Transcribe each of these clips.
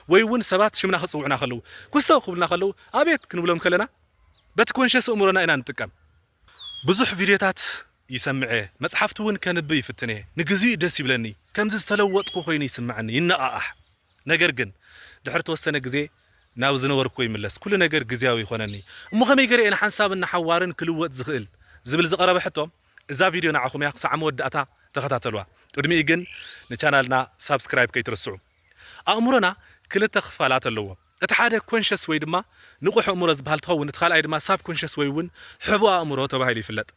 ويون سبات شمنا خصوعنا خلو كستو خبلنا خلو أبيت كنبلهم كلنا بتكونشس أمورنا إنا نتكلم بزح فيديوهات يسمعه مصحفتون كان بي فتنه نجزي دس يبلني كم زي تلوط خويني يسمعني ينقح نجر جن دحر توسنا جزي ناوزنا وركوي ملس كل نجر جزياوي خونني مو خمي جري أنا حنساب إن حوارن كل وقت زغل زبل زقرب حتى إذا فيديو نعاكم يا قصة عمود داتا تخطاتلوا ودمي جن نشانلنا سبسكرايب كي ترسعوا أمورنا كل تخفالات اللوا اتحاد كونشس ويدما نقح أمور زبال تخون نتخال أيدما ساب كونشس ويون حبوا أموره تبعي فلت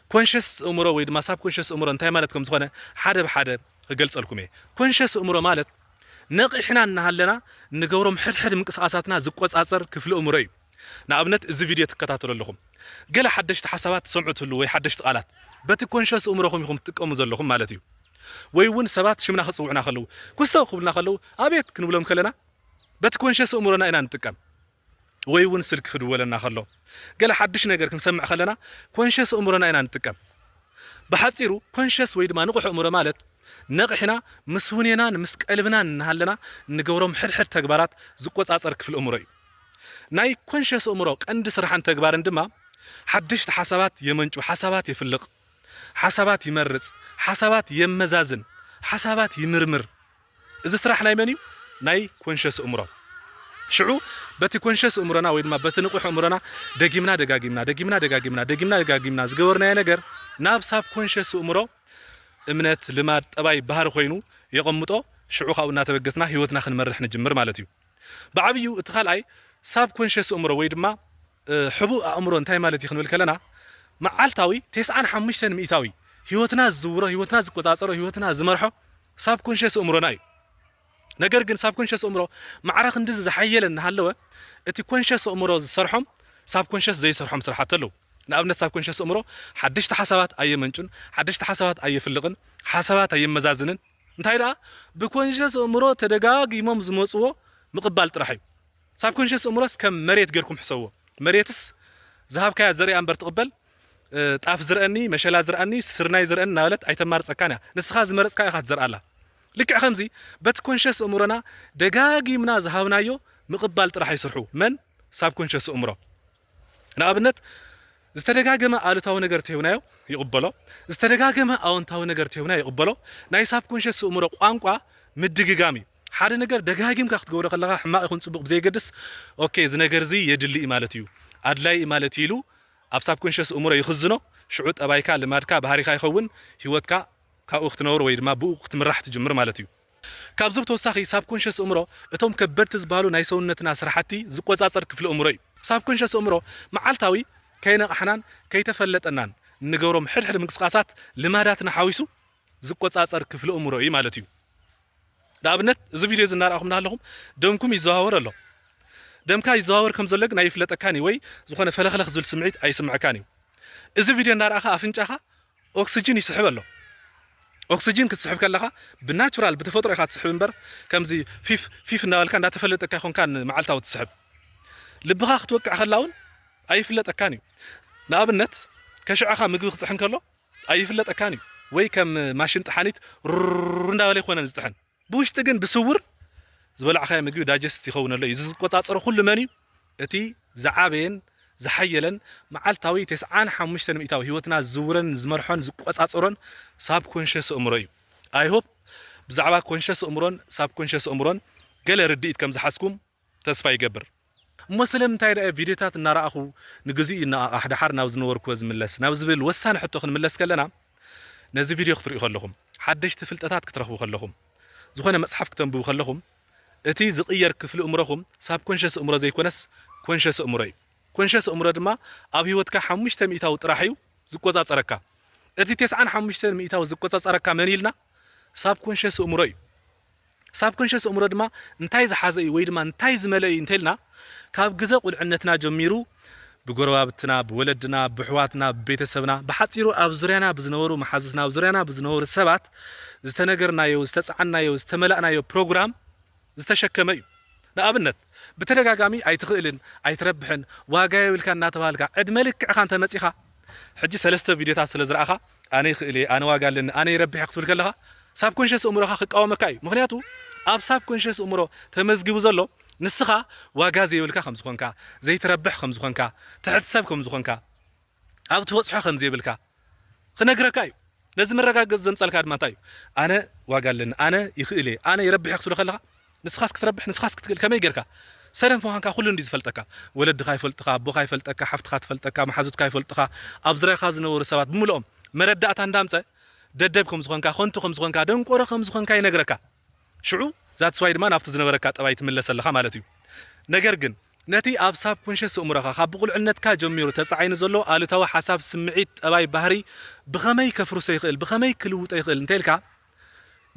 كونشس أموره ويدما ساب كونشس أموره انتهى مالتكم زخانة حدا بحدا قلت لكم إيه كونشس أموره مالت نقحنا نهلنا نجورم حد من قصاصاتنا زقوس أثر كفل أموري نعبنت إذا فيديو تكتاتر لهم قال حدشت حسابات سمعت له حدشت قالات بتكونشس أمورهم يخم تقوم زلهم مالتي ويون سبات شمنا خصوعنا خلو كستو خبلنا خلو أبيت كنبلهم كلنا بتكونشس أمورنا إنا نتكلم ويون سلك خدولنا خلو قال حدش نجر كنسمع خلنا كونشس أمورنا إنا نتكلم بحثيرو كونشس ويد ما نقح أمور مالت نقحنا مسونينا نمسك قلبنا نهلنا نجورم حد تكبارات زقوت أثرك في الأموري ناي كونشس أمورك عند سرحان تكبار عندما حدش حسابات يمنجو حسابات يفلق حسابات يمرز حسابات يمزازن حسابات يمرمر إذا سرح نايمني ناي كونشس أمورك شعو بتي كونشس أمورنا ويد ما بتنقح أمورنا دقيمنا زجورنا يا نجر ناب ساب كونشس أموره امنت لما أباي بحر خوينو يقمطو شعو خاونا تبقسنا هيوتنا خنمرح نجمر مالتيو بعبيو اتخال اي ساب كونشس أموره ويد ما حبو أموره انتهي مالتي خنول كلنا معالتاوي 95 مئتاوي هيوتنا الزوره هيوتنا زقوطاصرو هيوتنا زمرحو ساب كونشس أمورنا اي نجر جن ساب كونشس أموره معرخ ندز زحيل ان هالو اتي كونشس أموره زسرحم ساب كونشس زي سرحم سرحتلو نابنت ساب كونشس أموره حدشت حسابات أي منشن حدشت حسابات أي فلقن حسابات أي مزازنن انتهي دا بكونشس أموره تدقاق يمام زموصوه مقبال ترحيب ساب كونشس أموره كم مريت غيركم حسوه مريتس ذهب كايا زري أنبر تقبل طاف زرقني مشلا زرقني سرناي زرقن نالت أي تمارس أكانيا نسخا زمرس كايا خات زرق الله لك خمزي بتكونشس أمورنا دقاق يمنا ذهبنايو مقبال ترحي يسرحو من ساب كونشس أموره نابنت استدقاقما آلتاو نجر تهونايو يقبلو استدقاقما آونتاو نجر تهونايو يقبلو ناي ساب كونشس أموره قانقوا مدققامي حاد نجر دقاقيم كاخت قورا خلقا حماق يخون صبق بزي قدس اوكي زي نجر زي يدلي إمالتيو أدلاي إمالتيلو أب ساب كونشس أموره يخزنو شعوت أبايكا لمادكا بهاريكا يخون هيوتكا كا أخت نور ويدما بو أخت من راح تجمر مالتيو كابزب توساخي ساب كونشس أموره اتوم كبرت زبالو ناي سونتنا سرحتي زقوز أصر كفل أموري ساب كونشس أموره معالتاوي كينا أحنان كي تفلت أنان نجورم حد من قصاصات لماداتنا حاويسو زقوت أصر كفل أموره إيه مالتيو دابنت إذا فيديو زنار أخمنا لهم دمكم يزاور الله دمكا يزاور كم زلق ناي فلت أكاني وي زخنا فلخلخ زل سمعيت أي سمع كاني إذا فيديو نار أخا أفنج أخا أكسجين يسحب الله أكسجين كتسحب كلها بالناتشورال بتفطر أخا تسحب منبر كم زي فيف النوال كان لا تفلت أكاخون كان معلتا وتسحب لبغا توقع خلاون أي فلت أكاني نابنت كشعخا مقبي خطحن كله أي فلت أكاني وي كم ماشين تحانيت رندا ولا يخونا نزتحن بوش تجن بسور زبلع خا مقبي داجست يخونا له يزز قطاصر كل ماني اتي زعابين زحيلن معالتاوي 95 مئتاوي هيوتنا زورن زمرحن زقطاصرن ساب كونشس أموري اي هوب بزعبا كونشس أمورن ساب كونشس أمورن قال رديت كم زحسكم تسفا يقبر مسلم تاير فيديوهات نراخو نغزي ان احد حر ناوز نوركو زملس ناوز بل وسان حتو خنملس كلنا نزي فيديو خفري خلكم حدش تفلطات كترخو خلكم زخونه مصحف كتنبو خلكم اتي زقير كفل امركم ساب كونشس امر زي كونس كونشس امري كونشس امر دما اب هيوتك 500 طراحيو زقوصاصركا اتي 95 زقوصاصركا منيلنا ساب كونشس امري ساب كونشس امر دما انتاي زحازي وي دما انتاي زملئي انتلنا كاب جزء قلعنتنا جميرو بقربابتنا بولدنا بحواتنا ببيتسبنا بحصيرو ابزريانا بزنورو محازوسنا ابزريانا بزنور السبات زتنغرنايو زتصعنايو زتملأنايو بروجرام زتشكمي نابنت بتدغاغامي اي تخيلن اي تربحن واغاي ولكنا تبالكا ادملك اخانت مصيخا حجي 3 فيديوهات سلازراخا اني خيلي انا واغالن انا يربح يخفل كلها ساب كونشس امرخا خقاومكاي مخنياتو ኣብ ሳብ ኮንሽስ እምሮ ተመዝጊቡ ዘሎ ንስኻ ዋጋ ዘይብልካ ከም ዝኾንካ ዘይትረብሕ ከም ዝኾንካ ትሕት ሰብ ከም ዝኾንካ ኣብ ትወፅሖ ከም ዘይብልካ ክነግረካ እዩ ነዚ መረጋገፂ ዘምፀልካ ድማ እንታይ እዩ ኣነ ዋጋ ኣለኒ ኣነ ይኽእል እየ ኣነ ይረብሕ ክትብሎ ከለኻ ንስኻስ ክትረብሕ ንስኻስ ክትክእል ከመይ ጌርካ ሰነፍ ምዃንካ ኩሉ እንዲ ዝፈልጠካ ወለድኻ ይፈልጥካ ኣቦኻ ይፈልጠካ ሓፍትኻ ትፈልጠካ መሓዙትካ ይፈልጥካ ኣብ ዙርያኻ ዝነበሩ ሰባት ብምልኦም መረዳእታ እንዳምፀ ደደብ ከም ዝኾንካ ኮንቱ ከም ዝኾንካ ደንቆሮ ከም ዝኾንካ ይነግረካ ሽዑ ዛት ስዋይ ድማ ናብቲ ዝነበረካ ጠባይ ትምለስ ኣለኻ ማለት እዩ ነገር ግን ነቲ ኣብ ሳብ ኮንሽስ እምሮኻ ካብ ብቁልዕነትካ ጀሚሩ ተፃዒኑ ዘሎ ኣሉታዊ ሓሳብ ስምዒት ጠባይ ባህሪ ብኸመይ ከፍርሶ ይኽእል ብኸመይ ክልውጦ ይኽእል እንተይልካ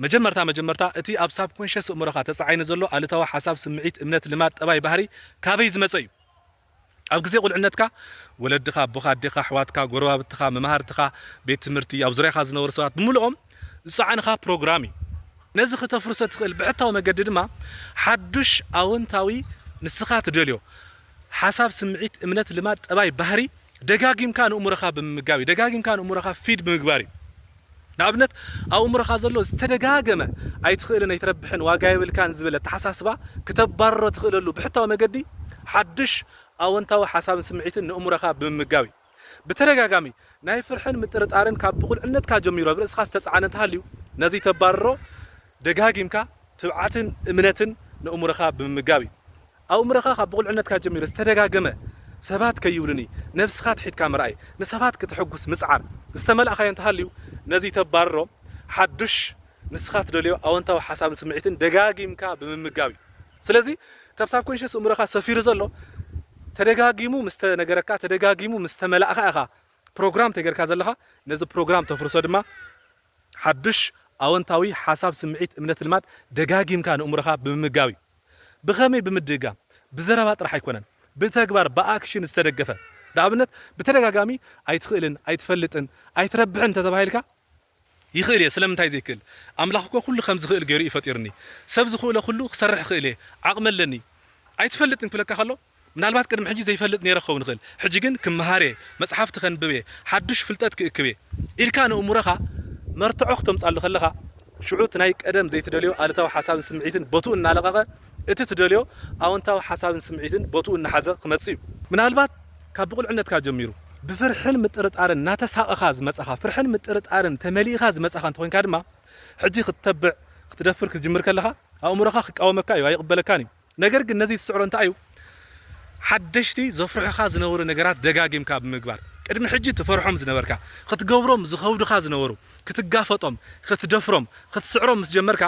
መጀመርታ እቲ ኣብ ሳብ ኮንሽስ እምሮኻ ተፃዒኑ ዘሎ ኣሉታዊ ሓሳብ ስምዒት እምነት ልማድ ጠባይ ባህሪ ካበይ ዝመፀ እዩ ኣብ ግዜ ቁልዕነትካ ወለድኻ ኣቦኻ ኣዴኻ ኣሕዋትካ ጎረባብትኻ መምሃርትኻ ቤት ትምህርቲ ኣብ ዙርያኻ ዝነበሩ ሰባት ብምልኦም ዝፀዓንኻ ፕሮግራም እዩ ነዚ ክተፍርሶ ትኽእል ብሕታዊ መገዲ ድማ ሓዱሽ ኣወንታዊ ንስኻ ትደልዮ ሓሳብ ስምዒት እምነት ልማድ ጠባይ ባህሪ ደጋጊምካ ንእሙሮኻ ብምምጋብ እዩ ደጋጊምካ ንእሙሮኻ ፊድ ብምግባር እዩ ንኣብነት ኣብ እሙሮኻ ዘሎ ዝተደጋገመ ኣይትኽእልን ኣይትረብሕን ዋጋ የብልካን ዝበለ ተሓሳስባ ክተባርሮ ትኽእለሉ ብሕታዊ መገዲ ሓዱሽ ኣወንታዊ ሓሳብን ስምዒትን ንእሙሮኻ ብምምጋብ እዩ ብተደጋጋሚ ናይ ፍርሕን ምጥርጣርን ካብ ብቁልዕነትካ ጀሚሩ ኣብ ርእስኻ ዝተፀዓነ እንተሃልዩ ነዚ ተባርሮ ደጋጊምካ ትብዓትን እምነትን ንእሙሮኻ ብምምጋብ እዩ ኣብ እሙሮኻ ካብ ብቁልዕነትካ ጀሚሩ ዝተደጋገመ ሰባት ከይብሉኒ ነብስኻ ትሒትካ ምርኣይ ንሰባት ክትሕጉስ ምፅዓር ዝተመላእኻዮ እንተሃልዩ ነዚ ተባርሮ ሓዱሽ ንስኻ ትደልዮ ኣወንታዊ ሓሳብን ስምዒትን ደጋጊምካ ብምምጋብ እዩ ስለዚ ካብ ሳብ ኮንሽስ እሙሮኻ ሰፊሩ ዘሎ ተደጋጊሙ ምስ ተነገረካ ተደጋጊሙ ምስ ተመላእኻ ኢኻ ፕሮግራም ተገርካ ዘለኻ ነዚ ፕሮግራም ተፍርሶ ድማ ሓዱሽ ኣወንታዊ ሓሳብ ስምዒት እምነት ልማድ ደጋጊምካ ንእሙሮኻ ብምምጋብ እዩ ብኸመይ ብምድጋም ብዘረባ ጥራሕ ኣይኮነን ብተግባር ብኣክሽን ዝተደገፈ ንኣብነት ብተደጋጋሚ ኣይትኽእልን ኣይትፈልጥን ኣይትረብሕን ተተባሂልካ ይኽእል እየ ስለምንታይ ዘይክእል ኣምላኽ እኮ ኩሉ ከም ዝኽእል ገይሩ ይፈጢሩኒ ሰብ ዝኽእሎ ኩሉ ክሰርሕ ክእል እየ ዓቕሚ ኣለኒ ኣይትፈልጥን ክብለካ ከሎ ምናልባት ቅድሚ ሕጂ ዘይፈልጥ ነይረ ክኸውን ይኽእል ሕጂ ግን ክመሃር እየ መፅሓፍቲ ከንብብ እየ ሓዱሽ ፍልጠት ክእክብ እየ ኢልካ ንእሙሮኻ መርትዖ ክተምፃሉ ከለኻ ሽዑ እቲ ናይ ቀደም ዘይትደልዮ ኣሉታዊ ሓሳብን ስምዒትን ቦትኡ እናለቐቐ እቲ ትደልዮ ኣወንታዊ ሓሳብን ስምዒትን ቦትኡ እናሓዘ ክመፅእ እዩ ምናልባት ካብ ብቁልዕነትካ ጀሚሩ ብፍርሕን ምጥርጣርን እናተሳቐኻ ዝመፀኻ ፍርሕን ምጥርጣርን ተመሊእኻ ዝመፀኻ እንተኮንካ ድማ ሕጂ ክትተብዕ ክትደፍር ክትጅምር ከለኻ ኣእሙሮኻ ክቃወመካ እዩ ኣይቕበለካን እዩ ነገር ግን ነዚ ትስዕሮ እንታይ እዩ ሓደሽቲ ዘፍርሑኻ ዝነበሩ ነገራት ደጋጊምካ ብምግባር ቅድሚ ሕጂ ትፈርሖም ዝነበርካ ክትገብሮም ዝኸውዱኻ ዝነበሩ ክትጋፈጦም ክትደፍሮም ክትስዕሮም ምስ ጀመርካ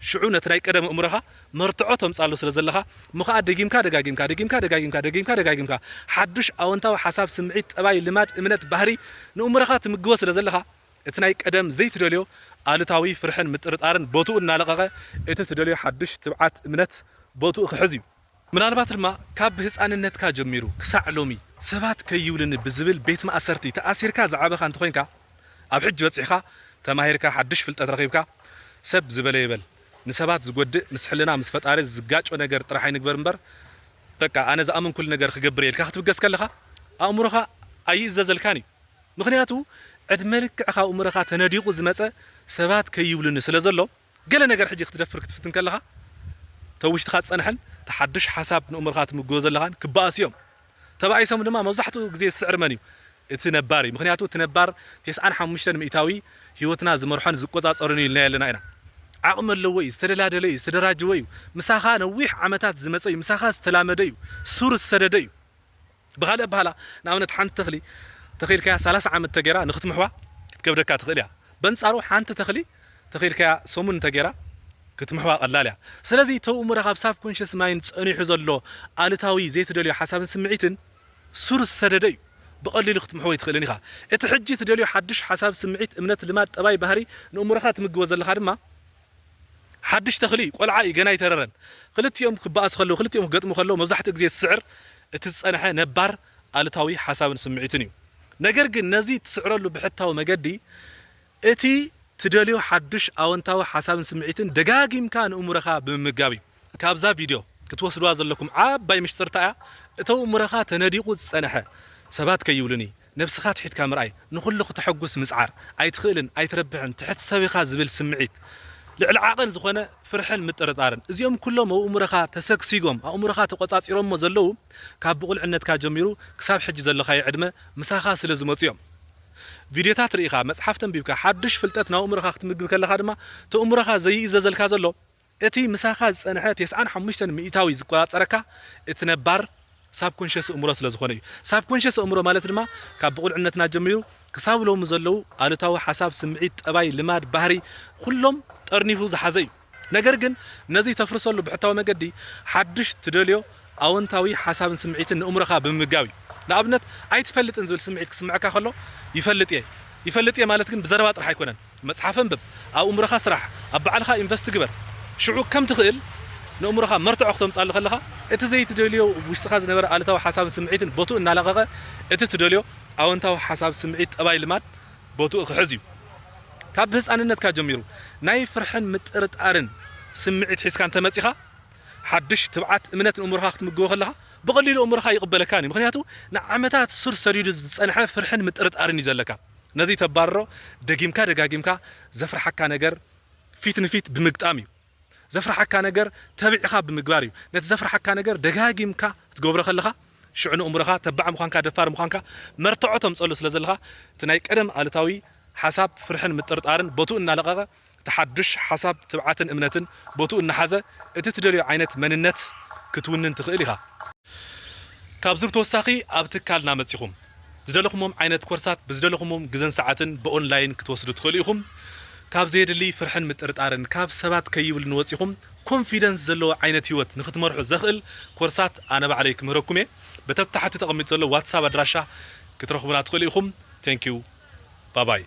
ሽዑ ነቲ ናይ ቀደም እሙሮኻ መርትዖ ተምፃሉ ስለ ዘለኻ ምኸዓ ደጊምካ ሓዱሽ ኣወንታዊ ሓሳብ ስምዒት ጠባይ ልማድ እምነት ባህሪ ንእሙሮኻ ትምግቦ ስለ ዘለኻ እቲ ናይ ቀደም ዘይትደልዮ ኣሉታዊ ፍርሕን ምጥርጣርን ቦትኡ እናለቐቐ እቲ ትደልዮ ሓዱሽ ትብዓት እምነት ቦትኡ ክሕዝ እዩ ምናልባት ድማ ካብ ህፃንነትካ ጀሚሩ ክሳዕ ሎሚ ሰባት ከይብልኒ ብዝብል ቤት ማእሰርቲ ተኣሲርካ ዝዓበኻ እንተኮይንካ ኣብ ሕጂ በፂሕካ ተማሂርካ ሓዱሽ ፍልጠት ረኺብካ ሰብ ዝበለ ይበል ንሰባት ዝጎድእ ምስ ሕልና ምስ ፈጣሪ ዝጋጮ ነገር ጥራሕ ኣይንግበር እምበር በቃ ኣነ ዝኣምን ኩሉ ነገር ክገብር የልካ ክትብገስ ከለኻ ኣእሙሮኻ ኣይእዘዘልካን እዩ ምክንያቱ ዕድመ ልክዕኻ እሙሮኻ ተነዲቑ ዝመፀ ሰባት ከይብልኒ ስለ ዘሎ ገለ ነገር ሕጂ ክትደፍር ክትፍትን ከለኻ ተውሽትኻ ፀንሐን ተሓዱሽ ሓሳብ ንእሙሮኻ ትምግቦ ዘለኻን ክበኣስ እዮም ተባኢሶም ድማ መብዛሕትኡ ግዜ ዝስዕር መን እዩ እቲ ነባር እዩ ምክንያቱ እቲ ነባር 95 ሚእታዊ ሂወትና ዝመርሖን ዝቆፃፀሩን ኢልና ኣለና ኢና ዓቕሚ ኣለዎ እዩ ዝተደላደለ እዩ ዝተደራጀወ እዩ ምሳኻ ነዊሕ ዓመታት ዝመፀ እዩ ምሳኻ ዝተላመደ እዩ ሱር ዝሰደደ እዩ ብኻልእ ኣባህላ ንኣብነት ሓንቲ ተኽሊ ተኺልካያ 30 ዓመት ተገይራ ንክትምሕዋ ክትከብደካ ትኽእል እያ በንፃሩ ሓንቲ ተኽሊ ተኺልካያ ሰሙን ተገይራ ክትምሕዋ ቀላል እያ ስለዚ ተው እሙሮኻ ኣብ ሳብ ኮንሽስ ማይንድ ፀኒሑ ዘሎ ኣሉታዊ ዘይትደልዮ ሓሳብን ስምዒትን ሱር ዝሰደደ እዩ بقليل خت محوي تخليني خا اتحجي تدليو حدش حساب سمعيت امنت لماد طباي بهري نمرخات مجوز لها دما حدش تخلي قلعه جناي تررن خلت يوم كباس خلو خلت يوم قطمو خلو مبزحت غزي السعر اتتصنح نبار التاوي حساب سمعيتني ነገር ግን ነዚ ትስዕረሉ ብሕታው መገዲ እቲ ትደልዮ ሓድሽ ኣወንታዊ ሓሳብን ስምዒትን ደጋጊምካ ንእሙረኻ ብምምጋብ ካብዛ ቪድዮ ክትወስድዋ ዘለኩም ዓባይ ምስጥርታ እተው እሙረኻ ተነዲቁ ዝጸነሐ ሰባት ከይብሉኒ ነፍስኻ ትሒትካ ምርኣይ ንኹሉ ክትሐጉስ ምጽዓር ኣይትኽእልን ኣይትረብሕን ትሕት ሰቢኻ ዝብል ስምዒት ልዕሊ ዓቐን ዝኾነ ፍርሕን ምጥርጣርን እዚኦም ኩሎም ኣእምሮኻ ተሰግሲጎም ኣእምሮኻ ተቆጻጺሮሞ ዘለዉ ካብ ብቁልዕነትካ ጀሚሩ ክሳብ ሕጂ ዘለኻዮ ዕድመ ምሳኻ ስለ ዝመፁ እዮም ቪድዮታት ርኢኻ መጽሓፍ ተንቢብካ ሓድሽ ፍልጠት ናብ ኣእምሮኻ ክትምግብ ከለኻ ድማ ተእምሮኻ ዘይእዘዘልካ ዘሎ እቲ ምሳኻ ዝጸንሐ 95 ሚእታዊ ዝቆጻጸረካ እቲ ነባር ሳብኮንሽስ እምሮ ስለ ዝኾነ እዩ ሳብኮንሽስ እምሮ ማለት ድማ ካብ ብቁልዕነትና ጀሚሩ ክሳብ ሎሚ ዘለዉ ኣሉታዊ ሓሳብ ስምዒት ጠባይ ልማድ ባህሪ ኩሎም ጠርኒፉ ዝሓዘ እዩ ነገር ግን ነዚ ተፍርሰሉ ብሕታዊ መገዲ ሓድሽ ትደልዮ ኣወንታዊ ሓሳብን ስምዒትን ንእምሮኻ ብምምጋብ እዩ ንኣብነት ኣይትፈልጥን ዝብል ስምዒት ክስምዓካ ከሎ ይፈልጥ እየ ማለት ግን ብዘረባ ጥራሕ ኣይኮነን መጽሓፍ አንብብ ኣብ እምሮኻ ስራሕ ኣብ ባዕልኻ ኢንቨስት ግበር ሽዑ ከም ትኽእል ንእምሮኻ መርትዖ ክተምጻሉ ከለኻ እቲ ዘይትደልዮ ውሽጥኻ ዝነበረ ኣሉታዊ ሓሳብን ስምዒትን ቦቱኡ እናለቐቐ እቲ ትደልዮ ኣወንታዊ ሓሳብ ስምዒት ጠባይ ልማድ ቦቱኡ ክሕዝ እዩ ካብ ህፃንነትካ ጀሚሩ ናይ ፍርሕን ምጥርጣርን ስምዒት ሒዝካ እንተመጺኻ ሓድሽ ትብዓት እምነት ንእምሮኻ ክትምግቦ ከለኻ ብቐሊሉ እምሮኻ ይቕበለካን እዩ ምክንያቱ ንዓመታት ሱር ሰዲዱ ዝጸንሐ ፍርሕን ምጥርጣርን እዩ ዘለካ ነዚ ተባርሮ ደጊምካ ደጋጊምካ ዘፍርሐካ ነገር ፊት ንፊት ብምግጣም እዩ ዘፍርሐካ ነገር ተቢዕኻ ብምግባር እዩ ነቲ ዘፍርሐካ ነገር ደጋጊምካ ትገብሮ ከለኻ ሽዑ ንእምሮኻ ተባዕ ምዃንካ ደፋር ምዃንካ መርትዖ ተምጸሉ ስለ ዘለኻ እቲ ናይ ቀደም ኣሉታዊ ሓሳብ ፍርሕን ምጥርጣርን ቦቱኡ እናለቐቐ ተሓድሽ ሓሳብ ትብዓትን እምነትን ቦቱኡ እናሓዘ እቲ ትደልዮ ዓይነት መንነት ክትውንን ትኽእል ኢኻ ካብዚ ብተወሳኺ ኣብ ትካልና መጺኹም ዝደለኹሞም ዓይነት ኮርሳት ብዝደለኹሞም ግዘን ሰዓትን ብኦንላይን ክትወስዱ ትኽእሉ ኢኹም ካብ ዘየድሊ ፍርሕን ምጥርጣርን ካብ ሰባት ከይብል ንወጺኹም ኮንፊደንስ ዘለዎ ዓይነት ህይወት ንኽትመርሑ ዘኽእል ኮርሳት ኣነ ባዕለይ ክምህረኩም እየ በተብ ታሕቲ ተቐሚጡ ዘሎ ዋትሳፕ ኣድራሻ ክትረኽቡና ትኽእሉ ኢኹም ቴንኪዩ ባባይ